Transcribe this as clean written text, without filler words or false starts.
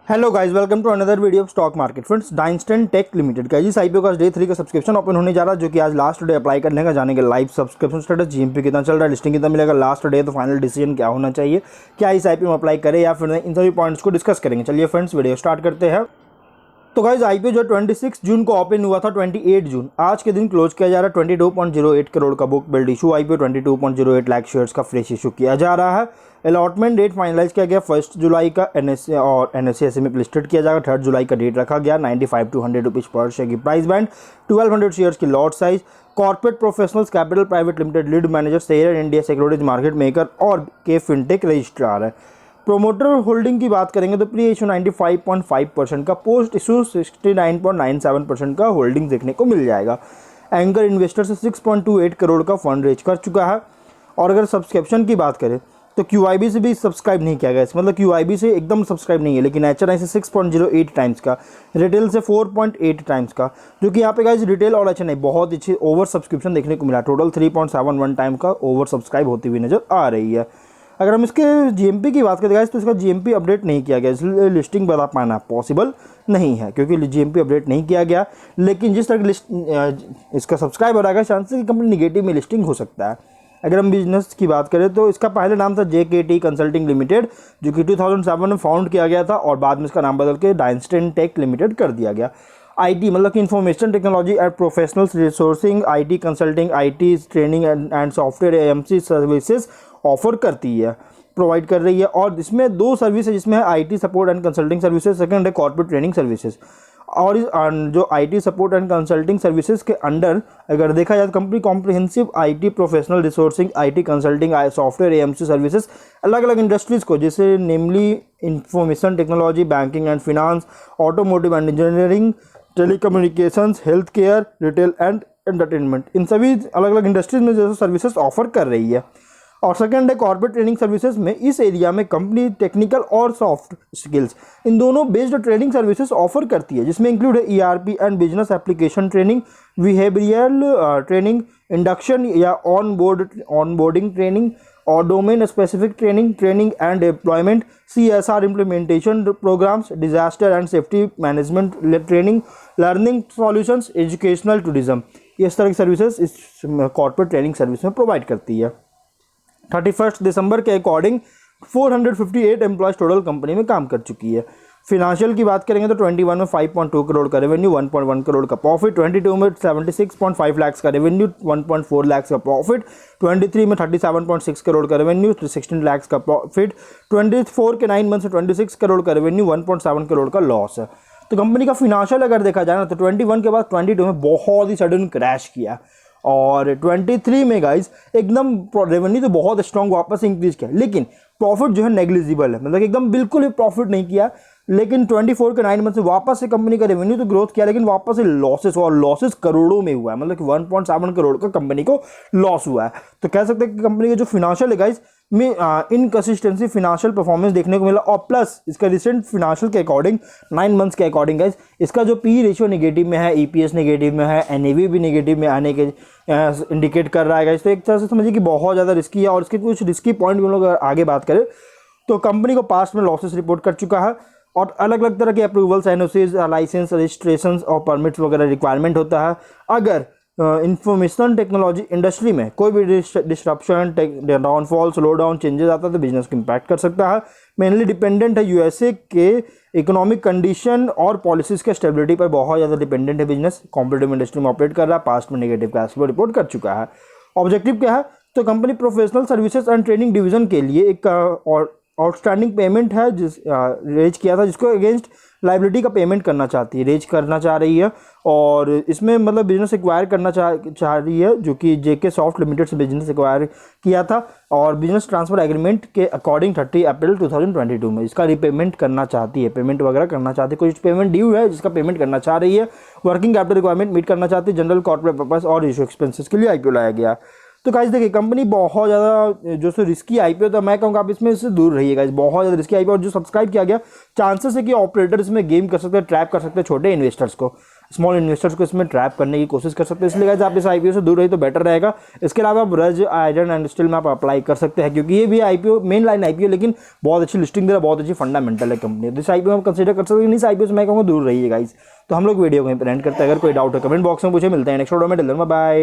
Hello guys, welcome to another video of stock market. Friends, डाइंस्टन tech limited का जिस IPO का day 3 का सब्सक्रिप्शन ओपन होने जा रहा है, जो कि आज लास्ट डे अप्लाई करने का जानेंगे लाइव सब्सक्रिप्शन स्टेटस, जीएमपी कितना चल रहा है, लिस्टिंग कितना मिलेगा, लास्ट डे तो फाइनल डिसीजन क्या होना चाहिए, क्या इस आईपीओ में अप्लाई करें या फिर नहीं, इन सभी पॉइंट्स को डिस्कस करेंगे। चलिए फ्रेंड्स, वीडियो स्टार्ट करते हैं। तो गाइस, आईपीओ जो 26 जून को ओपन हुआ था, 28 जून आज के दिन क्लोज किया जा रहा है। 22.08 करोड़ का book build issue IPO, 22.08 lakh shares का फ्रेश इशू किया जा रहा है। अलॉटमेंट डेट फाइनलाइज किया गया 1 जुलाई का, एनएसए और एनएसए एसएमए लिस्टेड किया जाएगा। 3 जुलाई का डेट रखा गया। 95 टू 100 रुपीज़ पर शेयर की प्राइस बैंड, 1200 शेयर्स की lot size. Corporate professionals capital private limited lead manager, share India securities market maker और के फिनटेक रजिस्ट्रार है। प्रोमोटर होल्डिंग की बात करेंगे तो प्री इशू 95.5% का, पोस्ट इशू 69.97% का होल्डिंग देखने को मिल जाएगा। एंकर इन्वेस्टर से 6.28 करोड़ का फंड रेज कर चुका है। और अगर सब्सक्रिप्शन की बात करें तो QIB से भी सब्सक्राइब नहीं किया गया, मतलब QIB से एकदम सब्सक्राइब नहीं है, लेकिन HNI से 6.08 टाइम्स का, रिटेल से 4.8 टाइम्स का, जो कि यहाँ पे गाइस रिटेल और HNI बहुत अच्छी ओवर सब्सक्रिप्शन देखने को मिला। टोटल 3.71 टाइम का ओवर सब्सक्राइब होती हुई नजर आ रही है। अगर हम इसके GMP की बात करें गाइस, तो इसका GMP अपडेट नहीं किया गया, इसलिए लिस्टिंग बता पाना पॉसिबल नहीं है, क्योंकि GMP अपडेट नहीं किया गया। लेकिन जिस तरह की इसका सब्सक्राइबर आएगा, चांसेस की कंपनी निगेटिव में लिस्टिंग हो सकता है। अगर हम बिजनेस की बात करें तो इसका पहले नाम था JKT कंसल्टिंग लिमिटेड, जो कि 2007 में फाउंड किया गया था और बाद में इसका नाम बदल के डाइंस्टन टेक लिमिटेड कर दिया गया। IT मतलब कि information technology and professionals resourcing, IT consulting, IT training and software AMC services offer करती है, प्रोवाइड कर रही है। और इसमें दो सर्विस है, जिसमें है IT support and consulting services, second है कॉर्पोरेट ट्रेनिंग सर्विसेज। और इस जो IT support and consulting services के अंडर अगर देखा जाए तो company comprehensive IT professional resourcing, IT consulting, software AMC services अलग अलग इंडस्ट्रीज़ को, जैसे namely information technology, banking and finance, automotive and engineering, telecommunications, health care, retail and entertainment, इन सभी अलग अलग इंडस्ट्रीज में जैसे सर्विसेज ऑफर कर रही है। और सेकंड है कॉर्पोरेट ट्रेनिंग सर्विसेज में, इस एरिया में कंपनी टेक्निकल और सॉफ्ट स्किल्स इन दोनों बेस्ड ट्रेनिंग सर्विसेज ऑफर करती है, जिसमें इंक्लूड है ERP and business application training, behavioural training, induction या ऑनबोर्डिंग ट्रेनिंग और domain specific training, training and employment, CSR implementation programmes, disaster and safety management training, learning solutions, educational tourism, इस तरह की services इस कॉर्पोरेट ट्रेनिंग सर्विस में provide करती है। 31 दिसंबर के अकॉर्डिंग 458 एम्प्लॉयज टोटल कंपनी में काम कर चुकी है। फिनेंशियल की बात करेंगे तो 21 में 5.2 करोड़ का रेवेन्यू, 1.1 करोड़ का प्रॉफिट, 22 में 76.5 लाख का रेवेन्यू, 1.4 लाख का प्रॉफिट, 23 में 37.6 करोड़ का रेवेन्यू, 16 लाख का प्रॉफिट, 24 के 9 मंथ से 26 करोड़ का रेवेन्यू, 1.7 करोड़ का लॉस है। तो कंपनी का फिनेंशियल अगर देखा जाए ना तो 21 के बाद 22 में बहुत ही सडन क्रैश किया, और 23 में गाइस एकदम रेवेन्यू तो बहुत स्ट्रॉन्ग वापस इंक्रीज किया, लेकिन प्रॉफिट जो है नेग्लिजिबल है, मतलब एकदम बिल्कुल भी प्रॉफिट नहीं किया। लेकिन 24 के 9 मंथ से वापस से कंपनी का रेवेन्यू तो ग्रोथ किया, लेकिन वापस से लॉसेस, और लॉसेस करोड़ों में हुआ है, मतलब कि 1.7 करोड़ का कंपनी को लॉस हुआ है। तो कह सकते हैं कि कंपनी का जो फिनेंशियल है गाइस में इनकंसिस्टेंसी फिनेंशियल परफॉर्मेंस देखने को मिला। और प्लस इसका रिसेंट फिनेंशियल के अकॉर्डिंग 9 मंथ्स के अकॉर्डिंग गाइस इसका जो PE रेशियो नेगेटिव में है, EPS नेगेटिव में है, NAV भी नेगेटिव में आने के इंडिकेट कर रहा है गाइस। तो एक तरह से समझिए कि बहुत ज़्यादा रिस्की है। और इसके कुछ रिस्की पॉइंट हम लोग अगर आगे बात करें तो कंपनी को पास्ट में लॉसेस रिपोर्ट कर चुका है, और अलग अलग तरह के अप्रूवल्स, NOCs, लाइसेंस, रजिस्ट्रेशन और परमिट्स वगैरह रिक्वायरमेंट होता है। अगर इंफॉर्मेशन टेक्नोलॉजी इंडस्ट्री में कोई भी disruption, downfall, slow down, changes आता है तो बिजनेस को इम्पैक्ट कर सकता है। मेनली डिपेंडेंट है USA के इकोनॉमिक कंडीशन और पॉलिसीज़ के स्टेबिलिटी पर बहुत ज़्यादा डिपेंडेंट है बिजनेस। कॉम्पिटिटिव इंडस्ट्री में ऑपरेट कर रहा है, पास्ट में नेगेटिव कैश फ्लो रिपोर्ट कर चुका है। ऑब्जेक्टिव क्या है, तो company professional services and training division के लिए एक आउटस्टैंडिंग पेमेंट है जिस रेज किया था, जिसको अगेंस्ट लाइबिलिटी का पेमेंट करना चाहती है, रेज करना चाह रही है। और इसमें मतलब बिजनेस एक्वायर करना चाह रही है, जो कि JK सॉफ्ट लिमिटेड से बिजनेस एक्वायर किया था, और बिजनेस ट्रांसफर एग्रीमेंट के अकॉर्डिंग 30 अप्रैल 2022 में इसका रिपेमेंट करना चाहती है, पेमेंट वगैरह करना चाहती है। कुछ पेमेंट ड्यू है जिसका पेमेंट करना चाह रही है। वर्किंग कैपिटल रिक्वायरमेंट मीट करना चाहती है। जनरल कॉर्पोरेट पर्पस और इशू एक्सपेंसेस के लिए IPO लाया गया। तो गाइस देखिए, कंपनी बहुत ज़्यादा जो सो रिस्की IPO था, मैं कहूँगा आप इसमें से दूर रहिएगा। बहुत ज़्यादा रिस्की IPO, और जो सब्सक्राइब किया गया, चांसेस है कि ऑपरेटर इसमें गेम कर सकते हैं, ट्रैप कर सकते हैं छोटे इन्वेस्टर्स को। स्मॉल इन्वेस्टर्स को इसमें ट्रैप करने की कोशिश कर सकते हैं। इसलिए गाइस आप इस आईपीओ से दूर रही तो बेटर रहेगा। इसके अलावा आप रज आयरन एंड स्टील में आप अप्लाई कर सकते हैं, क्योंकि ये भी आईपीओ मेन लाइन आईपीओ, लेकिन बहुत अच्छी लिस्टिंग दे रहा है, बहुत अच्छी फंडामेंटल है कंपनी, तो इस आईपीओ में आप कंसीडर कर सकते हैं। इस आईपीओ से मैं कहूँगा दूर रहिए गाइस। तो हम लोग वीडियो को यहीं पर एंड करते हैं। अगर कोई डाउट है कमेंट बॉक्स में पूछे। मिलते हैं नेक्स्ट वीडियो में। Till then bye bye.